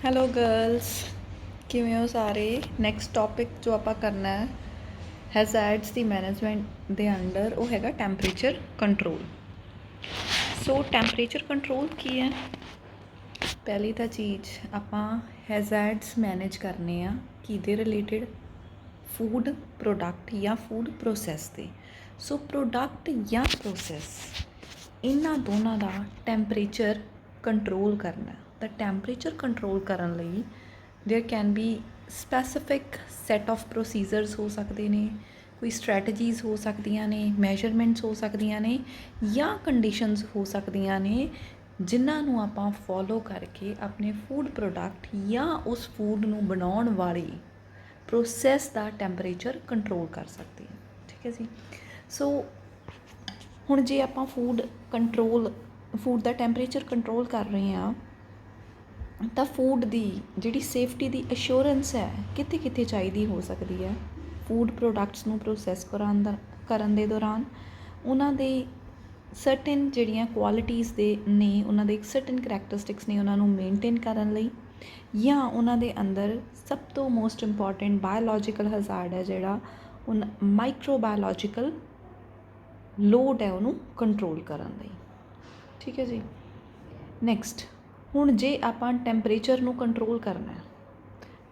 Hello girls, ਕਿਵੇਂ ਹੋ ਸਾਰੇ। ਨੈਕਸਟ ਟੌਪਿਕ ਜੋ ਆਪਾਂ ਕਰਨਾ ਹੈ ਹੈਜ਼ਾਰਡਸ ਦੀ ਮੈਨੇਜਮੈਂਟ ਦੇ ਅੰਡਰ, ਉਹ ਹੈਗਾ ਟੈਂਪਰੇਚਰ ਕੰਟਰੋਲ। ਸੋ ਟੈਂਪਰੇਚਰ ਕੰਟਰੋਲ ਕੀ ਹੈ? ਪਹਿਲੀ ਤਾਂ ਚੀਜ਼ ਆਪਾਂ ਹੈਜ਼ਾਰਡਸ ਮੈਨੇਜ ਕਰਨੇ ਆ ਕਿਹਦੇ ਰਿਲੇਟਡ? ਫੂਡ ਪ੍ਰੋਡਕਟ ਜਾਂ ਫੂਡ ਪ੍ਰੋਸੈਸ ਦੇ। ਸੋ ਪ੍ਰੋਡਕਟ ਜਾਂ ਪ੍ਰੋਸੈਸ, ਇਹਨਾਂ ਦੋਨਾਂ ਦਾ ਟੈਂਪਰੇਚਰ ਕੰਟਰੋਲ ਕਰਨਾ। ਤਾਂ ਟੈਂਪਰੇਚਰ ਕੰਟਰੋਲ ਕਰਨ ਲਈ there can be specific set of procedures ਹੋ ਸਕਦੇ ਨੇ, ਕੋਈ ਸਟ੍ਰੈਟਜੀਜ਼ ਹੋ ਸਕਦੀਆਂ ਨੇ, ਮੈਜ਼ਰਮੈਂਟਸ ਹੋ ਸਕਦੀਆਂ ਨੇ, ਜਾਂ ਕੰਡੀਸ਼ਨਸ ਹੋ ਸਕਦੀਆਂ ਨੇ ਜਿਨ੍ਹਾਂ ਨੂੰ ਆਪਾਂ ਫੋਲੋ ਕਰਕੇ ਆਪਣੇ ਫੂਡ ਪ੍ਰੋਡਕਟ ਜਾਂ ਉਸ ਫੂਡ ਨੂੰ ਬਣਾਉਣ ਵਾਲੀ ਪ੍ਰੋਸੈਸ ਦਾ ਟੈਂਪਰੇਚਰ ਕੰਟਰੋਲ ਕਰ ਸਕਦੇ ਹਾਂ। ਠੀਕ ਹੈ ਜੀ। ਸੋ ਹੁਣ ਜੇ ਆਪਾਂ ਫੂਡ ਦਾ ਟੈਂਪਰੇਚਰ ਕੰਟਰੋਲ ਕਰ ਰਹੇ ਹਾਂ ਤਾਂ ਫੂਡ ਦੀ ਜਿਹੜੀ ਸੇਫਟੀ ਦੀ ਅਸ਼ੋਰੈਂਸ ਹੈ ਕਿੱਥੇ ਕਿੱਥੇ ਚਾਹੀਦੀ ਹੋ ਸਕਦੀ ਹੈ? ਫੂਡ ਪ੍ਰੋਡਕਟਸ ਨੂੰ ਪ੍ਰੋਸੈਸ ਕਰਨ ਦੇ ਦੌਰਾਨ ਉਹਨਾਂ ਦੇ ਸਰਟਨ ਜਿਹੜੀਆਂ ਕੁਆਲਿਟੀਜ਼ ਦੇ ਨੇ, ਉਹਨਾਂ ਦੇ ਇੱਕ ਸਰਟਨ ਕਰੈਕਟਰਿਸਟਿਕਸ ਨੇ, ਉਹਨਾਂ ਨੂੰ ਮੇਨਟੇਨ ਕਰਨ ਲਈ, ਜਾਂ ਉਹਨਾਂ ਦੇ ਅੰਦਰ ਸਭ ਤੋਂ ਮੋਸਟ ਇੰਪੋਰਟੈਂਟ ਬਾਇਓਲੋਜੀਕਲ ਹਜ਼ਾਰਡ ਹੈ ਜਿਹੜਾ ਮਾਈਕਰੋਬਾਇਓਲੋਜੀਕਲ ਲੋਡ ਹੈ, ਉਹਨੂੰ ਕੰਟਰੋਲ ਕਰਨ ਲਈ। ਠੀਕ ਹੈ ਜੀ। ਨੈਕਸਟ, ਹੁਣ ਜੇ ਆਪਾਂ ਟੈਂਪਰੇਚਰ ਨੂੰ ਕੰਟਰੋਲ ਕਰਨਾ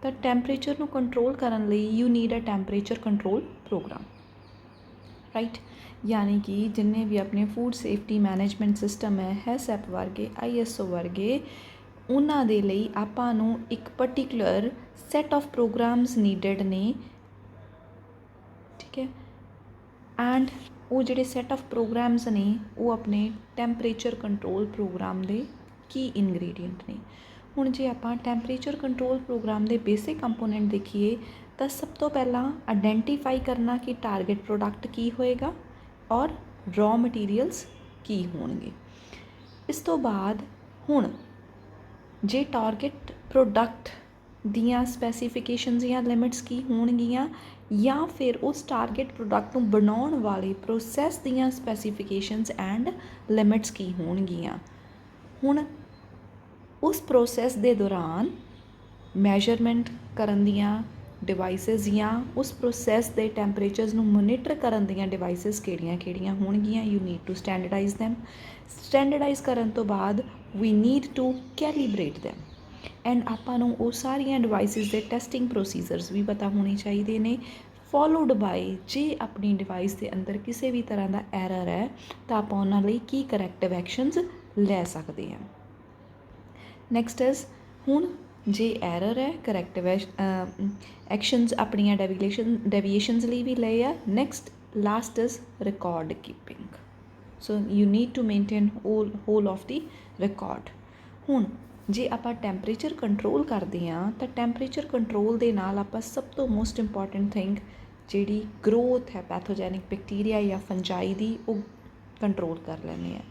ਤਾਂ ਟੈਂਪਰੇਚਰ ਨੂੰ ਕੰਟਰੋਲ ਕਰਨ ਲਈ you need a temperature control program, right. ਯਾਨੀ ਕਿ ਜਿੰਨੇ ਵੀ ਆਪਣੇ ਫੂਡ ਸੇਫਟੀ ਮੈਨੇਜਮੈਂਟ ਸਿਸਟਮ ਹੈ, ਹੈਸੈਪ ਵਰਗੇ, ISO ਵਰਗੇ, ਉਹਨਾਂ ਦੇ ਲਈ ਆਪਾਂ ਨੂੰ ਇੱਕ particular set of programs needed ਨੇ। ਠੀਕ ਹੈ। ਐਂਡ ਉਹ ਜਿਹੜੇ ਸੈਟ ਆਫ ਪ੍ਰੋਗਰਾਮਸ ਨੇ ਉਹ ਆਪਣੇ ਟੈਂਪਰੇਚਰ ਕੰਟਰੋਲ ਪ੍ਰੋਗਰਾਮ ਦੇ ਕੀ ਇਨਗਰੀਡੀਅੰਟ ਨੇ। ਹੁਣ ਜੇ ਆਪਾਂ ਟੈਂਪਰੇਚਰ ਕੰਟਰੋਲ ਪ੍ਰੋਗਰਾਮ ਦੇ ਬੇਸਿਕ ਕੰਪੋਨੈਂਟ ਦੇਖੀਏ ਤਾਂ ਸਭ ਤੋਂ ਪਹਿਲਾਂ ਆਇਡੈਂਟੀਫਾਈ ਕਰਨਾ ਕਿ ਟਾਰਗੇਟ ਪ੍ਰੋਡਕਟ ਕੀ ਹੋਏਗਾ ਔਰ ਰॉ ਮਟੀਰੀਅਲਸ ਕੀ ਹੋਣਗੇ। ਇਸ ਤੋਂ ਬਾਅਦ ਹੁਣ ਜੇ ਟਾਰਗੇਟ ਪ੍ਰੋਡਕਟ ਦੀਆਂ ਸਪੈਸੀਫਿਕੇਸ਼ਨਸ ਜਾਂ ਲਿਮਿਟਸ ਕੀ ਹੋਣਗੀਆਂ, ਜਾਂ ਫਿਰ ਉਸ ਟਾਰਗੇਟ ਪ੍ਰੋਡਕਟ ਨੂੰ ਬਣਾਉਣ ਵਾਲੇ ਪ੍ਰੋਸੈਸ ਦੀਆਂ ਸਪੈਸੀਫਿਕੇਸ਼ਨਸ ਐਂਡ ਲਿਮਿਟਸ ਕੀ ਹੋਣਗੀਆਂ। ਹੁਣ ਉਸ ਪ੍ਰੋਸੈਸ ਦੇ ਦੌਰਾਨ ਮੈਜ਼ਰਮੈਂਟ ਕਰਨ ਦੀਆਂ ਡਿਵਾਈਸਿਸ ਜਾਂ ਉਸ ਪ੍ਰੋਸੈਸ ਦੇ ਟੈਂਪਰੇਚਰਸ ਨੂੰ ਮੋਨੀਟਰ ਕਰਨ ਦੀਆਂ ਡਿਵਾਈਸਿਸ ਕਿਹੜੀਆਂ ਹੋਣਗੀਆਂ? You need to standardize them. Standardize ਕਰਨ ਤੋਂ ਬਾਅਦ ਵੀ need to calibrate them. And ਆਪਾਂ ਨੂੰ ਉਹ ਸਾਰੀਆਂ ਡਿਵਾਈਸਿਸ ਦੇ ਟੈਸਟਿੰਗ ਪ੍ਰੋਸੀਜਰਸ ਵੀ ਪਤਾ ਹੋਣੇ ਚਾਹੀਦੇ ਨੇ, ਫੋਲੋਡ ਬਾਏ ਜੇ ਆਪਣੀ ਡਿਵਾਈਸ ਦੇ ਅੰਦਰ ਕਿਸੇ ਵੀ ਤਰ੍ਹਾਂ ਦਾ ਐਰਰ ਹੈ ਤਾਂ ਆਪਾਂ ਉਹਨਾਂ ਲਈ ਕੀ ਕਰੈਕਟਿਵ ਐਕਸ਼ਨਸ ਲੈ ਸਕਦੇ ਹਾਂ। ਨੈਕਸਟ ਇਜ਼, ਹੁਣ ਜੇ ਐਰਰ ਹੈ, ਕਰੈਕਟਿਵ ਐਕਸ਼ਨਸ ਆਪਣੀਆਂ ਡੈਵੀਏਸ਼ਨਸ ਲਈ ਵੀ ਲਏ ਆ। Next last is record keeping. So you need to maintain whole of the record. ਹੁਣ ਜੇ ਆਪਾਂ ਟੈਂਪਰੇਚਰ ਕੰਟਰੋਲ ਕਰਦੇ ਹਾਂ ਤਾਂ ਟੈਂਪਰੇਚਰ ਕੰਟਰੋਲ ਦੇ ਨਾਲ ਆਪਾਂ ਸਭ ਤੋਂ ਮੋਸਟ ਇੰਪੋਰਟੈਂਟ ਥਿੰਗ ਜਿਹੜੀ ਗਰੋਥ ਹੈ ਪੈਥੋਜੈਨਿਕ ਬੈਕਟੀਰੀਆ ਜਾਂ ਫੰਜਾਈ ਦੀ, ਉਹ ਕੰਟਰੋਲ ਕਰ ਲੈਂਦੇ ਹਾਂ।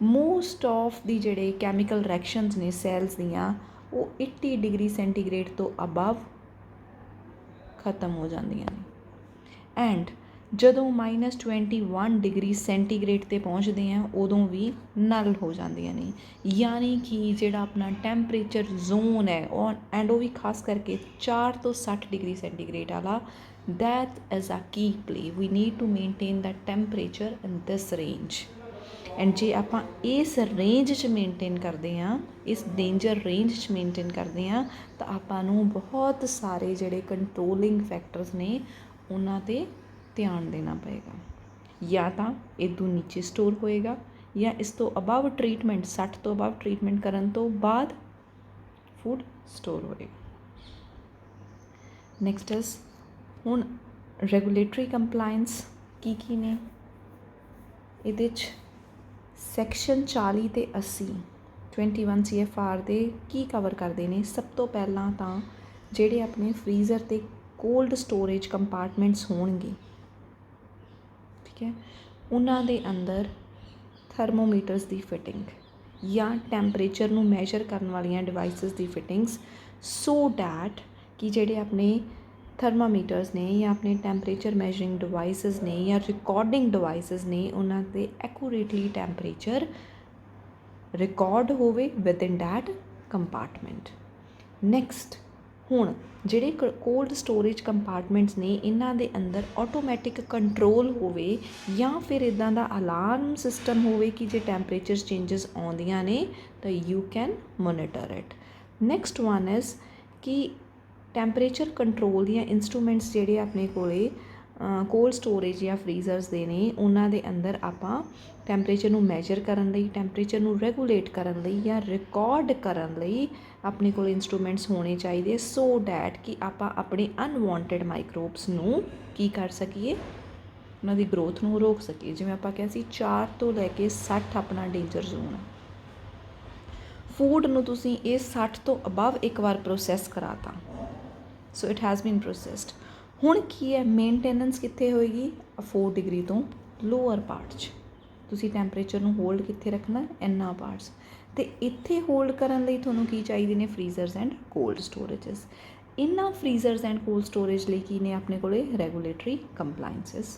ਮੋਸਟ ਆਫ ਦੀ ਜਿਹੜੇ ਕੈਮੀਕਲ ਰਿਐਕਸ਼ਨਸ ਨੇ ਸੈਲਸ ਦੀਆਂ, ਉਹ 80 ਡਿਗਰੀ ਸੈਂਟੀਗ੍ਰੇਡ ਤੋਂ ਅਬਵ ਖਤਮ ਹੋ ਜਾਂਦੀਆਂ ਨੇ। ਐਂਡ ਜਦੋਂ -21 ਡਿਗਰੀ ਸੈਂਟੀਗ੍ਰੇਡ 'ਤੇ ਪਹੁੰਚਦੇ ਹਾਂ ਉਦੋਂ ਵੀ ਨਲ ਹੋ ਜਾਂਦੀਆਂ ਨੇ। ਯਾਨੀ ਕਿ ਜਿਹੜਾ ਆਪਣਾ ਟੈਂਪਰੇਚਰ ਜ਼ੋਨ ਹੈ ਉਹ ਵੀ ਖਾਸ ਕਰਕੇ 4 ਤੋਂ 60 ਡਿਗਰੀ ਸੈਂਟੀਗ੍ਰੇਡ ਵਾਲਾ, that is a key play. We need to maintain that temperature in this range. And ਜੇ ਆਪਾਂ ਇਸ ਰੇਂਜ 'ਚ ਮੇਨਟੇਨ ਕਰਦੇ ਹਾਂ, ਇਸ ਡੇਂਜਰ ਰੇਂਜ 'ਚ ਮੇਨਟੇਨ ਕਰਦੇ ਹਾਂ, ਤਾਂ ਆਪਾਂ ਨੂੰ ਬਹੁਤ ਸਾਰੇ ਜਿਹੜੇ ਕੰਟਰੋਲਿੰਗ ਫੈਕਟਰਸ ਨੇ ਉਹਨਾਂ 'ਤੇ ਧਿਆਨ ਦੇਣਾ ਪਏਗਾ। ਜਾਂ ਤਾਂ ਇਦੋਂ ਨੀਚੇ ਸਟੋਰ ਹੋਏਗਾ, ਜਾਂ ਇਸ ਤੋਂ ਅਬਵ ਟਰੀਟਮੈਂਟ 60 ਤੋਂ ਅਬਵ ਟਰੀਟਮੈਂਟ ਕਰਨ ਤੋਂ ਬਾਅਦ ਫੂਡ ਸਟੋਰ ਹੋਏਗਾ। ਨੈਕਸਟ ਇਜ਼, ਹੁਣ ਰੈਗੂਲੇਟਰੀ ਕੰਪਲਾਇੰਸ ਕੀ ਨੇ ਇਹਦੇ 'ਚ? ਸੈਕਸ਼ਨ 40 ਅਤੇ 80 21 CFR ਦੇ ਕੀ ਕਵਰ ਕਰਦੇ ਨੇ? ਸਭ ਤੋਂ ਪਹਿਲਾਂ ਤਾਂ ਜਿਹੜੇ ਆਪਣੇ ਫਰੀਜ਼ਰ ਅਤੇ ਕੋਲਡ ਸਟੋਰੇਜ ਕੰਪਾਰਟਮੈਂਟਸ ਹੋਣਗੇ, ਠੀਕ ਹੈ, ਉਹਨਾਂ ਦੇ ਅੰਦਰ ਥਰਮੋਮੀਟਰਸ ਦੀ ਫਿਟਿੰਗ ਜਾਂ ਟੈਂਪਰੇਚਰ ਨੂੰ ਮੈਜ਼ਰ ਕਰਨ ਵਾਲੀਆਂ devices the fittings, so that ਕਿ ਜਿਹੜੇ ਆਪਣੇ ਥਰਮਾਮੀਟਰਸ ਨੇ ਜਾਂ ਆਪਣੇ ਟੈਂਪਰੇਚਰ ਮੈਜ਼ਰਿੰਗ ਡਿਵਾਈਸਿਸ ਨੇ ਜਾਂ ਰਿਕਾਰਡਿੰਗ ਡਿਵਾਈਸਿਸ ਨੇ, ਉਹਨਾਂ 'ਤੇ ਐਕੂਰੇਟਲੀ ਟੈਂਪਰੇਚਰ ਰਿਕਾਰਡ ਹੋਵੇ ਵਿਦਇਨ ਡੈਟ ਕੰਪਾਰਟਮੈਂਟ। ਨੈਕਸਟ ਹੁਣ ਜਿਹੜੇ ਕੋਲਡ ਸਟੋਰੇਜ ਕੰਪਾਰਟਮੈਂਟਸ ਨੇ ਇਹਨਾਂ ਦੇ ਅੰਦਰ ਆਟੋਮੈਟਿਕ ਕੰਟਰੋਲ ਹੋਵੇ ਜਾਂ ਫਿਰ ਇੱਦਾਂ ਦਾ ਅਲਾਰਮ ਸਿਸਟਮ ਹੋਵੇ ਕਿ ਜੇ ਟੈਂਪਰੇਚਰ ਚੇਂਜਸ ਆਉਂਦੀਆਂ ਨੇ ਤਾਂ you can monitor it. Next one is ਕਿ ਟੈਂਪਰੇਚਰ ਕੰਟਰੋਲ ਦੀਆਂ ਇੰਸਟਰੂਮੈਂਟਸ ਜਿਹੜੇ ਆਪਣੇ ਕੋਲੇ ਕੋਲਡ ਸਟੋਰੇਜ ਜਾਂ ਫਰੀਜ਼ਰਸ ਦੇ ਨੇ ਉਹਨਾਂ ਦੇ ਅੰਦਰ ਆਪਾਂ ਟੈਂਪਰੇਚਰ ਨੂੰ ਮੈਜਰ ਕਰਨ ਲਈ, ਟੈਂਪਰੇਚਰ ਨੂੰ ਰੈਗੂਲੇਟ ਕਰਨ ਲਈ ਜਾਂ ਰਿਕਾਰਡ ਕਰਨ ਲਈ ਆਪਣੇ ਕੋਲ ਇੰਸਟਰੂਮੈਂਟਸ ਹੋਣੇ ਚਾਹੀਦੇ ਸੋ ਡੈਟ ਕਿ ਆਪਾਂ ਆਪਣੇ ਅਨਵਾਂਟਡ ਮਾਈਕਰੋਬਸ ਨੂੰ ਕੀ ਕਰ ਸਕੀਏ, ਉਹਨਾਂ ਦੀ ਗਰੋਥ ਨੂੰ ਰੋਕ ਸਕੀਏ। ਜਿਵੇਂ ਆਪਾਂ ਕਿਹਾ ਸੀ 4 ਤੋਂ ਲੈ ਕੇ 60 ਆਪਣਾ ਡੇਂਜਰ ਜ਼ੋਨ ਹੈ। ਫੂਡ ਨੂੰ ਤੁਸੀਂ ਇਹ 60 ਤੋਂ ਅਬਵ ਇੱਕ ਵਾਰ ਪ੍ਰੋਸੈਸ ਕਰਾਤਾ, so it has been processed. ਹੁਣ ਕੀ ਹੈ, ਮੇਨਟੇਨੈਂਸ ਕਿੱਥੇ ਹੋਏਗੀ? 4 ਡਿਗਰੀ ਤੋਂ ਲੋਅਰ ਪਾਰਟ 'ਚ ਤੁਸੀਂ ਟੈਂਪਰੇਚਰ ਨੂੰ ਹੋਲਡ ਕਿੱਥੇ ਰੱਖਣਾ? ਇੰਨਾ ਪਾਰਟਸ। ਅਤੇ ਇੱਥੇ ਹੋਲਡ ਕਰਨ ਲਈ ਤੁਹਾਨੂੰ ਕੀ ਚਾਹੀਦੇ ਨੇ? ਫਰੀਜ਼ਰਸ ਐਂਡ ਕੋਲਡ ਸਟੋਰੇਜਸ। ਇਹਨਾਂ ਫਰੀਜ਼ਰਸ ਐਂਡ ਕੋਲਡ ਸਟੋਰੇਜ ਲਈ ਕੀ ਨੇ ਆਪਣੇ ਕੋਲੇ? ਰੈਗੂਲੇਟਰੀ ਕੰਪਲਾਇੰਸਿਸ।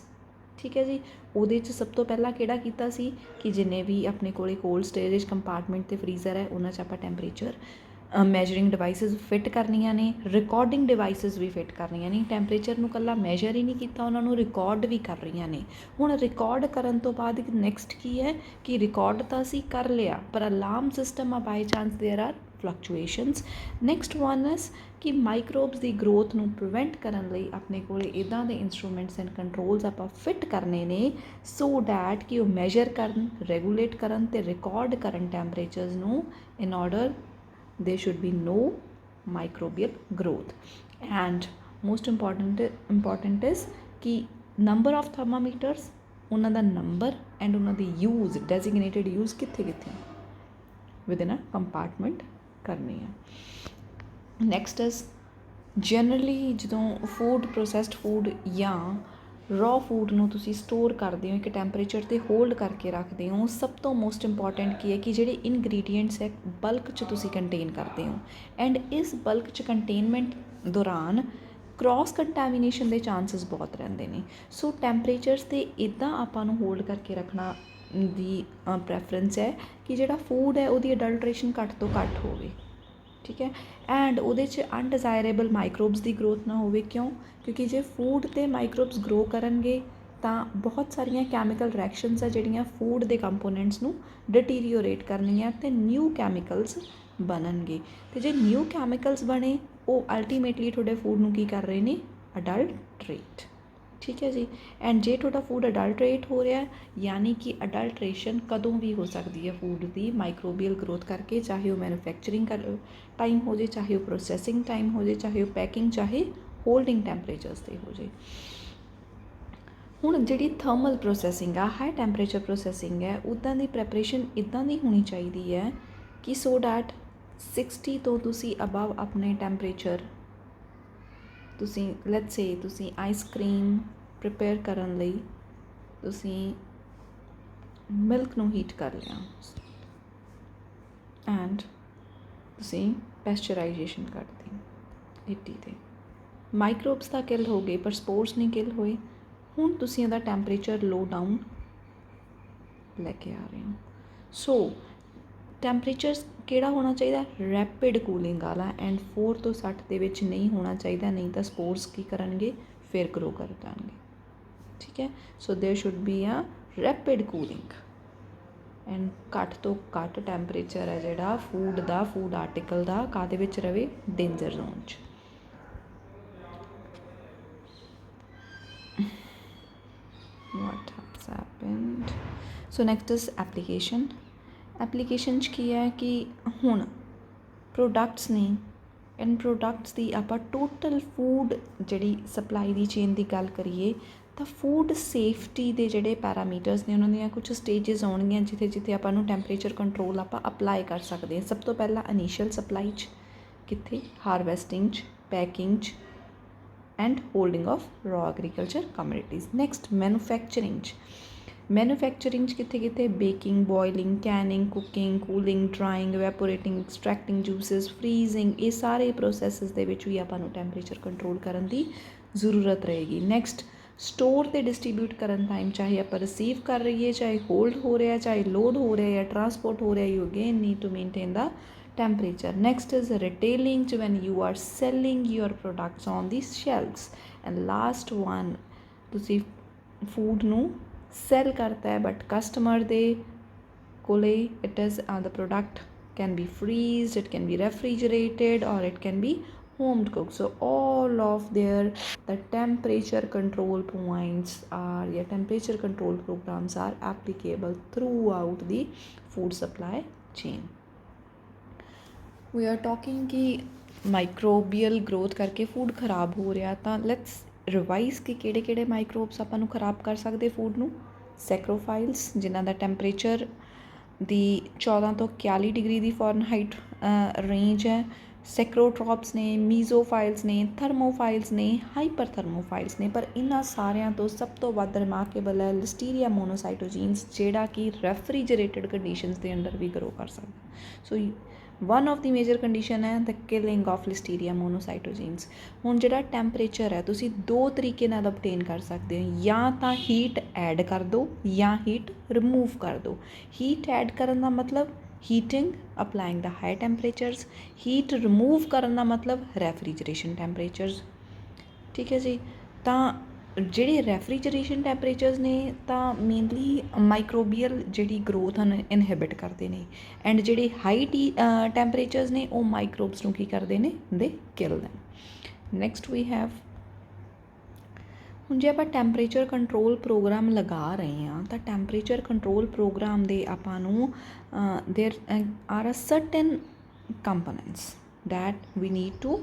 ਠੀਕ ਹੈ ਜੀ। ਉਹਦੇ 'ਚ ਸਭ ਤੋਂ ਪਹਿਲਾਂ ਕਿਹੜਾ ਕੀਤਾ ਸੀ ਕਿ ਜਿੰਨੇ ਵੀ ਆਪਣੇ ਕੋਲੇ ਕੋਲਡ ਸਟੋਰੇਜ ਕੰਪਾਰਟਮੈਂਟ ਅਤੇ ਫਰੀਜ਼ਰ ਹੈ ਉਹਨਾਂ 'ਚ ਆਪਾਂ ਟੈਂਪਰੇਚਰ ਮੈਜਰਿੰਗ ਡਿਵਾਈਸਿਸ ਫਿੱਟ ਕਰਨੀਆਂ ਨੇ, ਰਿਕਾਰਡਿੰਗ ਡਿਵਾਈਸਿਸ ਵੀ ਫਿੱਟ ਕਰਨੀਆਂ ਨੇ। ਟੈਂਪਰੇਚਰ ਨੂੰ ਇਕੱਲਾ ਮੈਜਰ ਹੀ ਨਹੀਂ ਕੀਤਾ, ਉਹਨਾਂ ਨੂੰ ਰਿਕਾਰਡ ਵੀ ਕਰ ਰਹੀਆਂ ਨੇ। ਹੁਣ ਰਿਕਾਰਡ ਕਰਨ ਤੋਂ ਬਾਅਦ ਨੈਕਸਟ ਕੀ ਹੈ ਕਿ ਰਿਕਾਰਡ ਤਾਂ ਅਸੀਂ ਕਰ ਲਿਆ ਪਰ ਅਲਾਰਮ ਸਿਸਟਮ ਆ by chance there are fluctuations. Next one is ਕਿ ਮਾਈਕਰੋਬਸ ਦੀ ਗਰੋਥ ਨੂੰ ਪ੍ਰੀਵੈਂਟ ਕਰਨ ਲਈ ਆਪਣੇ ਕੋਲ ਇੱਦਾਂ ਦੇ ਇੰਸਟਰੂਮੈਂਟਸ ਐਂਡ ਕੰਟਰੋਲਸ ਆਪਾਂ ਫਿੱਟ ਕਰਨੇ ਨੇ ਸੋ ਡੈਟ ਕਿ ਉਹ ਮੈਜਰ ਕਰਨ, ਰੈਗੂਲੇਟ ਕਰਨ ਅਤੇ ਰਿਕਾਰਡ ਕਰਨ ਟੈਂਪਰੇਚਰਸ ਨੂੰ ਇਨ order there should be no microbial growth। and most important is ਕਿ number of thermometers, ਉਹਨਾਂ ਦਾ number and ਉਹਨਾਂ ਦੀ use, designated use ਕਿੱਥੇ ਕਿੱਥੇ within a compartment ਕਰਨੀ ਹੈ। next is generally ਜਦੋਂ ਫੂਡ, ਪ੍ਰੋਸੈਸਡ ਫੂਡ ਜਾਂ ਰॉ ਫੂਡ ਨੂੰ ਤੁਸੀਂ ਸਟੋਰ ਕਰਦੇ ਹੋ, ਇੱਕ ਟੈਂਪਰੇਚਰ 'ਤੇ ਹੋਲਡ ਕਰਕੇ ਰੱਖਦੇ ਹੋ, ਸਭ ਤੋਂ ਮੋਸਟ ਇੰਪੋਰਟੈਂਟ ਕੀ ਹੈ ਕਿ ਜਿਹੜੇ ਇਨਗਰੀਡੀਐਂਟਸ ਹੈ ਬਲਕ 'ਚ ਤੁਸੀਂ ਕੰਟੇਨ ਕਰਦੇ ਹੋ ਐਂਡ ਇਸ ਬਲਕ 'ਚ ਕੰਟੇਨਮੈਂਟ ਦੌਰਾਨ ਕ੍ਰੋਸ ਕੰਟੈਮੀਨੇਸ਼ਨ ਦੇ ਚਾਂਸਿਸ ਬਹੁਤ ਰਹਿੰਦੇ ਨੇ। ਸੋ ਟੈਂਪਰੇਚਰਸ 'ਤੇ ਇੱਦਾਂ ਆਪਾਂ ਨੂੰ ਹੋਲਡ ਕਰਕੇ ਰੱਖਣਾ ਦੀ ਪ੍ਰੈਫਰੈਂਸ ਹੈ ਕਿ ਜਿਹੜਾ ਫੂਡ ਹੈ ਉਹਦੀ ਅਡਲਟਰੇਸ਼ਨ ਘੱਟ ਤੋਂ ਘੱਟ ਹੋਵੇ। ਠੀਕ ਹੈ। ਐਂਡ ਉਹਦੇ 'ਚ ਅਨਡਿਜ਼ਾਇਰੇਬਲ ਮਾਈਕਰੋਬਸ ਦੀ ਗਰੋਥ ਨਾ ਹੋਵੇ। ਕਿਉਂ? ਕਿਉਂਕਿ ਜੇ ਫੂਡ 'ਤੇ ਮਾਈਕਰੋਬਸ ਗਰੋ ਕਰਨਗੇ ਤਾਂ ਬਹੁਤ ਸਾਰੀਆਂ ਕੈਮੀਕਲ ਰਿਐਕਸ਼ਨਸ ਆ ਜਿਹੜੀਆਂ ਫੂਡ ਦੇ ਕੰਪੋਨੈਂਟਸ ਨੂੰ ਡਿਟੀਰੀਓਰੇਟ ਕਰਨਗੀਆਂ ਅਤੇ ਨਿਊ ਕੈਮੀਕਲਸ ਬਣਨਗੇ। ਅਤੇ ਜੇ ਨਿਊ ਕੈਮੀਕਲਸ ਬਣੇ ਉਹ ਅਲਟੀਮੇਟਲੀ ਤੁਹਾਡੇ ਫੂਡ ਨੂੰ ਕੀ ਕਰ ਰਹੇ ਨੇ? ਅਡਲਟਰੇਟ। ਠੀਕ ਹੈ ਜੀ। ਐਂਡ ਜੇ ਤੁਹਾਡਾ ਫੂਡ ਅਡਲਟਰੇਟ ਹੋ ਰਿਹਾ ਯਾਨੀ ਕਿ ਅਡਲਟਰੇਸ਼ਨ ਕਦੋਂ ਵੀ ਹੋ ਸਕਦੀ ਹੈ ਫੂਡ ਦੀ ਮਾਈਕਰੋਬੀਅਲ ਗਰੋਥ ਕਰਕੇ, ਚਾਹੇ ਉਹ ਮੈਨੂਫੈਕਚਰਿੰਗ ਟਾਈਮ ਹੋ ਜੇ, ਚਾਹੇ ਉਹ ਪ੍ਰੋਸੈਸਿੰਗ ਟਾਈਮ ਹੋ ਜੇ, ਚਾਹੇ ਉਹ ਪੈਕਿੰਗ, ਚਾਹੇ ਹੋਲਡਿੰਗ ਟੈਂਪਰੇਚਰਸ 'ਤੇ ਹੋ ਜੇ। ਹੁਣ ਜਿਹੜੀ ਥਰਮਲ ਪ੍ਰੋਸੈਸਿੰਗ ਆ, ਹਾਈ ਟੈਂਪਰੇਚਰ ਪ੍ਰੋਸੈਸਿੰਗ ਹੈ, ਉੱਦਾਂ ਦੀ ਪ੍ਰੈਪਰੇਸ਼ਨ ਇੱਦਾਂ ਦੀ ਹੋਣੀ ਚਾਹੀਦੀ ਹੈ ਕਿ ਸੋ ਡੈਟ 60 ਤੋਂ ਤੁਸੀਂ ਅਬਵ ਆਪਣੇ ਟੈਂਪਰੇਚਰ ਤੁਸੀਂ ਲੈਟਸ ਸੇ ਤੁਸੀਂ ਆਈਸਕ੍ਰੀਮ ਪ੍ਰੀਪੇਅਰ ਕਰਨ ਲਈ ਤੁਸੀਂ ਮਿਲਕ ਨੂੰ ਹੀਟ ਕਰ ਲਿਆ ਐਂਡ ਤੁਸੀਂ ਪੈਸਚਰਾਈਜੇਸ਼ਨ ਕਰਤੀ 80 'ਤੇ, ਮਾਈਕਰੋਬਸ ਤਾਂ ਕਿਲ ਹੋ ਗਏ ਪਰ ਸਪੋਰਸ ਨਹੀਂ ਕਿਲ ਹੋਏ। ਹੁਣ ਤੁਸੀਂ ਇਹਦਾ ਟੈਂਪਰੇਚਰ ਲੋ ਡਾਊਨ ਲੈ ਕੇ ਆ ਰਹੇ ਹੋ। ਸੋ ਟੈਂਪਰੇਚਰ ਕਿਹੜਾ ਹੋਣਾ ਚਾਹੀਦਾ? ਰੈਪਿਡ ਕੂਲਿੰਗ ਵਾਲਾ ਐਂਡ 4 ਤੋਂ 60 ਦੇ ਵਿੱਚ ਨਹੀਂ ਹੋਣਾ ਚਾਹੀਦਾ, ਨਹੀਂ ਤਾਂ ਸਪੋਰਸ ਕੀ ਕਰਨਗੇ? ਫਿਰ ਗਰੋ ਕਰ ਜਾਣਗੇ। ਠੀਕ ਹੈ। ਸੋ ਦੇयर ਸ਼ੁੱਡ ਬੀ ਆ ਰੈਪਿਡ ਕੂਲਿੰਗ ਐਂਡ ਘੱਟ ਤੋਂ ਘੱਟ ਟੈਂਪਰੇਚਰ ਹੈ ਜਿਹੜਾ ਫੂਡ ਦਾ, ਫੂਡ ਆਰਟੀਕਲ ਦਾ ਕਾਹਦੇ ਵਿੱਚ ਰਵੇ? ਡੇਂਜਰ ਜ਼ੋਨ 'ਚ। what has happened? so next is application। Application 'ਚ ਕੀ ਹੈ ਕਿ ਹੁਣ ਪ੍ਰੋਡਕਟਸ ਨੇ ਐਂਡ ਪ੍ਰੋਡਕਟਸ ਦੀ ਆਪਾਂ ਟੋਟਲ ਫੂਡ ਜਿਹੜੀ ਸਪਲਾਈ ਦੀ ਚੇਨ ਦੀ ਗੱਲ ਕਰੀਏ ਤਾਂ ਫੂਡ ਸੇਫਟੀ ਦੇ ਜਿਹੜੇ ਪੈਰਾਮੀਟਰਸ ਨੇ ਉਹਨਾਂ ਦੀਆਂ ਕੁਝ ਸਟੇਜਸ ਆਉਣਗੀਆਂ ਜਿੱਥੇ ਜਿੱਥੇ ਆਪਾਂ ਨੂੰ ਟੈਂਪਰੇਚਰ ਕੰਟਰੋਲ ਆਪਾਂ ਅਪਲਾਈ ਕਰ ਸਕਦੇ ਹਾਂ। ਸਭ ਤੋਂ ਪਹਿਲਾਂ ਇਨੀਸ਼ੀਅਲ ਸਪਲਾਈ 'ਚ, ਕਿੱਥੇ? ਹਾਰਵੈਸਟਿੰਗ 'ਚ, ਪੈਕਿੰਗ 'ਚ and holding of raw agriculture commodities. Next manufacturing 'ਚ, ਮੈਨੂਫੈਕਚਰਿੰਗ 'ਚ ਕਿੱਥੇ ਕਿੱਥੇ? Baking, boiling, canning, cooking, cooling, drying, evaporating, extracting juices, freezing, ਇਹ ਸਾਰੇ ਪ੍ਰੋਸੈਸਿਸ ਦੇ ਵਿੱਚ ਵੀ ਆਪਾਂ ਨੂੰ ਟੈਂਪਰੇਚਰ ਕੰਟਰੋਲ ਕਰਨ ਦੀ ਜ਼ਰੂਰਤ ਰਹੇਗੀ। ਨੈਕਸਟ ਸਟੋਰ 'ਤੇ ਡਿਸਟਰੀਬਿਊਟ ਕਰਨ ਟਾਈਮ ਚਾਹੇ ਆਪਾਂ ਰਿਸੀਵ ਕਰ ਰਹੀਏ, ਚਾਹੇ ਹੋਲਡ ਹੋ ਰਿਹਾ, ਚਾਹੇ ਲੋਡ ਹੋ ਰਿਹਾ ਜਾਂ ਟਰਾਂਸਪੋਰਟ ਹੋ ਰਿਹਾ, you again need to maintain the temperature. Next is retailing, when you are selling your products on the shelves. And last one, ਤੁਸੀਂ food ਨੂੰ sell ਕਰਤਾ ਹੈ but customer ਦੇ ਕੋਲੇ it is the product can be freezed, it can be refrigerated, or it can be home cooked. So all of the temperature control points are, yeah, temperature control programs are applicable throughout the food supply chain. We are talking ਕਿ microbial growth ਕਰਕੇ food ਖਰਾਬ ਹੋ ਰਿਹਾ, ਤਾਂ let's revise ਕਿ ਕਿਹੜੇ ਕਿਹੜੇ microbes ਆਪਾਂ ਨੂੰ ਖਰਾਬ ਕਰ ਸਕਦੇ ਫੂਡ ਨੂੰ। ਸੈਕਰੋਫਾਈਲਸ, ਜਿਨ੍ਹਾਂ ਦਾ ਟੈਂਪਰੇਚਰ ਦੀ 14 ਤੋਂ 41 ਡਿਗਰੀ ਦੀ ਫਾਰਨਹਾਈਟ ਰੇਂਜ ਹੈ। ਸੈਕਰੋਟ੍ਰੋਪਸ ਨੇ, ਮੀਜ਼ੋਫਾਈਲਸ ਨੇ, ਥਰਮੋਫਾਈਲਸ ਨੇ, ਹਾਈਪਰ ਥਰਮੋਫਾਈਲਸ ਨੇ, ਪਰ ਇਹਨਾਂ ਸਾਰਿਆਂ ਤੋਂ ਸਭ ਤੋਂ ਵੱਧ ਰਿਮਾਰਕੇਬਲ ਹੈ ਲਿਸਟੀਰੀਆ ਮੋਨੋਸਾਈਟੋਜੀਨਸ, ਜਿਹੜਾ ਕਿ ਰੈਫਰੀਜਰੇਟਡ ਕੰਡੀਸ਼ਨਸ ਦੇ ਅੰਡਰ ਵੀ ਗਰੋ ਕਰ ਸਕਦਾ। ਸੋ one of the major condition ਹੈ the killing of listeria monocytogenes। ਹੁਣ ਜਿਹੜਾ ਟੈਂਪਰੇਚਰ ਹੈ ਤੁਸੀਂ ਦੋ ਤਰੀਕੇ ਨਾਲ obtain ਕਰ ਸਕਦੇ ਹੋ, ਜਾਂ ਤਾਂ ਹੀਟ ਐਡ ਕਰ ਦਿਓ ਜਾਂ ਹੀਟ ਰਿਮੂਵ ਕਰ ਦਿਓ। ਹੀਟ ਐਡ ਕਰਨ ਦਾ ਮਤਲਬ ਹੀਟਿੰਗ, ਅਪਲਾਈਂਗ ਦਾ ਹਾਈ ਟੈਂਪਰੇਚਰਸ। ਹੀਟ ਰਿਮੂਵ ਕਰਨ ਦਾ ਮਤਲਬ ਰੈਫਰੀਜਰੇਸ਼ਨ ਟੈਂਪਰੇਚਰਸ। ਠੀਕ ਹੈ ਜੀ। ਤਾਂ ਜਿਹੜੇ ਰੈਫਰੀਜਰੇਸ਼ਨ ਟੈਂਪਰੇਚਰਸ ਨੇ ਤਾਂ ਮੇਨਲੀ ਮਾਈਕਰੋਬੀਅਲ ਜਿਹੜੀ ਗਰੋਥ ਹਨ ਇਨਹਿਬਿਟ ਕਰਦੇ ਨੇ, ਐਂਡ ਜਿਹੜੇ ਹਾਈ ਟੈਂਪਰੇਚਰਸ ਨੇ ਉਹ ਮਾਈਕਰੋਬਸ ਨੂੰ ਕੀ ਕਰਦੇ ਨੇ, ਦੇ ਕਿਲ ਦੈਮ। ਨੈਕਸਟ ਵੀ ਹੈਵ, ਹੁਣ ਜੇ ਆਪਾਂ ਟੈਂਪਰੇਚਰ ਕੰਟਰੋਲ ਪ੍ਰੋਗਰਾਮ ਲਗਾ ਰਹੇ ਹਾਂ ਤਾਂ ਟੈਂਪਰੇਚਰ ਕੰਟਰੋਲ ਪ੍ਰੋਗਰਾਮ ਦੇ ਆਪਾਂ ਨੂੰ there are a certain components that we need to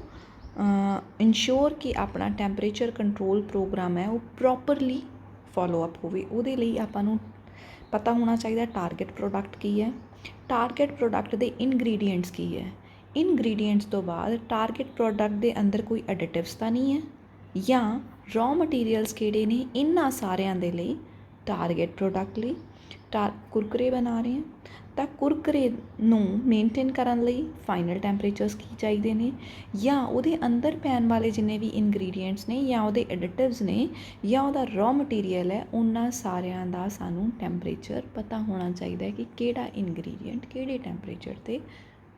ensure ਕਿ ਆਪਣਾ ਟੈਂਪਰੇਚਰ ਕੰਟਰੋਲ ਪ੍ਰੋਗਰਾਮ ਹੈ ਉਹ ਪ੍ਰੋਪਰਲੀ ਫੋਲੋ ਅਪ ਹੋਵੇ। ਉਹਦੇ ਲਈ ਆਪਾਂ ਨੂੰ ਪਤਾ ਹੋਣਾ ਚਾਹੀਦਾ ਟਾਰਗੇਟ ਪ੍ਰੋਡਕਟ ਕੀ ਹੈ, ਟਾਰਗੇਟ ਪ੍ਰੋਡਕਟ ਦੇ ਇਨਗਰੀਡੀਐਂਟਸ ਕੀ ਹੈ, ਇਨਗਰੀਡੀਐਂਟਸ ਤੋਂ ਬਾਅਦ ਟਾਰਗੇਟ ਪ੍ਰੋਡਕਟ ਦੇ ਅੰਦਰ ਕੋਈ ਐਡੀਟਿਵਸ ਤਾਂ ਨਹੀਂ ਹੈ, ਜਾਂ ਰॉ ਮਟੀਰੀਅਲਸ ਕਿਹੜੇ ਨੇ ਇਹਨਾਂ ਸਾਰਿਆਂ ਦੇ ਲਈ। ਟਾਰਗੇਟ ਪ੍ਰੋਡਕਟ ਲਈ ਕੁਰਕਰੇ ਬਣਾ ਰਹੇ ਹਾਂ ਤਾਂ ਕੁਰਕਰੇ ਨੂੰ ਮੇਨਟੇਨ ਕਰਨ ਲਈ ਫਾਈਨਲ ਟੈਂਪਰੇਚਰਸ ਕੀ ਚਾਹੀਦੇ ਨੇ, ਜਾਂ ਉਹਦੇ ਅੰਦਰ ਪੈਣ ਵਾਲੇ ਜਿੰਨੇ ਵੀ ਇਨਗਰੀਡੀਐਂਟਸ ਨੇ, ਜਾਂ ਉਹਦੇ ਐਡੀਟਿਵਸ ਨੇ, ਜਾਂ ਉਹਦਾ ਰॉ ਮਟੀਰੀਅਲ ਹੈ, ਉਹਨਾਂ ਸਾਰਿਆਂ ਦਾ ਸਾਨੂੰ ਟੈਂਪਰੇਚਰ ਪਤਾ ਹੋਣਾ ਚਾਹੀਦਾ ਕਿ ਕਿਹੜਾ ਇਨਗਰੀਡੀਐਂਟ ਕਿਹੜੇ ਟੈਂਪਰੇਚਰ 'ਤੇ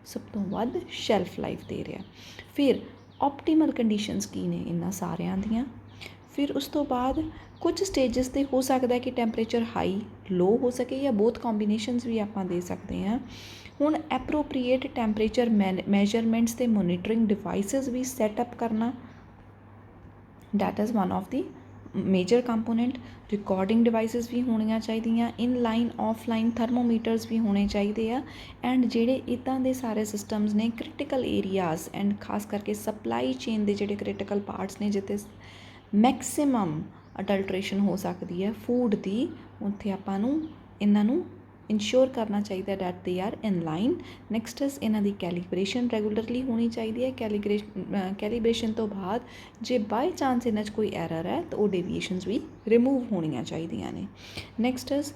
ਸਭ ਤੋਂ ਵੱਧ ਸ਼ੈਲਫ ਲਾਈਫ ਦੇ ਰਿਹਾ। ਫਿਰ ਆਪਟੀਮਲ ਕੰਡੀਸ਼ਨਸ ਕੀ ਨੇ ਇਹਨਾਂ ਸਾਰਿਆਂ ਦੀਆਂ। ਫਿਰ ਉਸ ਤੋਂ ਬਾਅਦ ਕੁਝ ਸਟੇਜਸ 'ਤੇ ਹੋ ਸਕਦਾ ਕਿ ਟੈਂਪਰੇਚਰ ਹਾਈ ਲੋ ਹੋ ਸਕੇ, ਜਾਂ ਬੋਥ ਕੰਬੀਨੇਸ਼ਨਸ ਵੀ ਆਪਾਂ ਦੇ ਸਕਦੇ ਹਾਂ। ਹੁਣ ਐਪਰੋਪਰੀਏਟ ਟੈਂਪਰੇਚਰ ਮੈਜਰਮੈਂਟਸ ਅਤੇ ਮੋਨੀਟਰਿੰਗ ਡਿਵਾਈਸਿਸ ਵੀ ਸੈਟਅਪ ਕਰਨਾ, that is one of the major component. Recording devices ਵੀ ਹੋਣੀਆਂ ਚਾਹੀਦੀਆਂ, ਇਨਲਾਈਨ ਆਫਲਾਈਨ ਥਰਮੋਮੀਟਰਸ ਵੀ ਹੋਣੇ ਚਾਹੀਦੇ ਆ। ਐਂਡ ਜਿਹੜੇ ਇੱਦਾਂ ਦੇ ਸਾਰੇ ਸਿਸਟਮਸ ਨੇ ਕ੍ਰਿਟੀਕਲ ਏਰੀਆਜ਼ ਐਂਡ ਖਾਸ ਕਰਕੇ ਸਪਲਾਈ ਚੇਨ ਦੇ ਜਿਹੜੇ ਕ੍ਰਿਟੀਕਲ ਪਾਰਟਸ ਨੇ ਜਿੱਥੇ ਮੈਕਸੀਮਮ ਅਡਲਟਰੇਸ਼ਨ ਹੋ ਸਕਦੀ ਹੈ ਫੂਡ ਦੀ, ਉੱਥੇ ਆਪਾਂ ਨੂੰ ਇਹਨਾਂ ਨੂੰ ਇੰਸ਼ੋਰ ਕਰਨਾ ਚਾਹੀਦਾ that they are in line. Next is ਇਹਨਾਂ ਦੀ ਕੈਲੀਬ੍ਰੇਸ਼ਨ ਰੈਗੂਲਰਲੀ ਹੋਣੀ ਚਾਹੀਦੀ ਹੈ। ਕੈਲੀਬ੍ਰੇਸ਼ਨ ਤੋਂ ਬਾਅਦ ਜੇ ਬਾਈ ਚਾਂਸ ਇਹਨਾਂ 'ਚ ਕੋਈ ਐਰਰ ਹੈ ਤਾਂ ਉਹ ਡੇਵੀਏਸ਼ਨਸ ਵੀ ਰਿਮੂਵ ਹੋਣੀਆਂ ਚਾਹੀਦੀਆਂ ਨੇ। Next is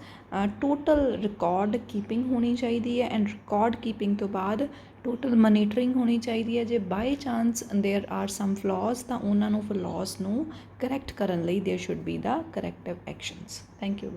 total record keeping ਹੋਣੀ ਚਾਹੀਦੀ ਹੈ, ਐਂਡ ਰਿਕਾਰਡ ਕੀਪਿੰਗ ਤੋਂ ਬਾਅਦ ਟੋਟਲ ਮੋਨੀਟਰਿੰਗ ਹੋਣੀ ਚਾਹੀਦੀ ਹੈ। ਜੇ ਬਾਈ ਚਾਂਸ ਦੇਅਰ ਆਰ ਸਮ ਫਲॉज ਤਾਂ ਉਹਨਾਂ ਨੂੰ ਫਲॉज ਨੂੰ ਕਰੈਕਟ ਕਰਨ ਲਈ there should be the corrective actions. Thank you.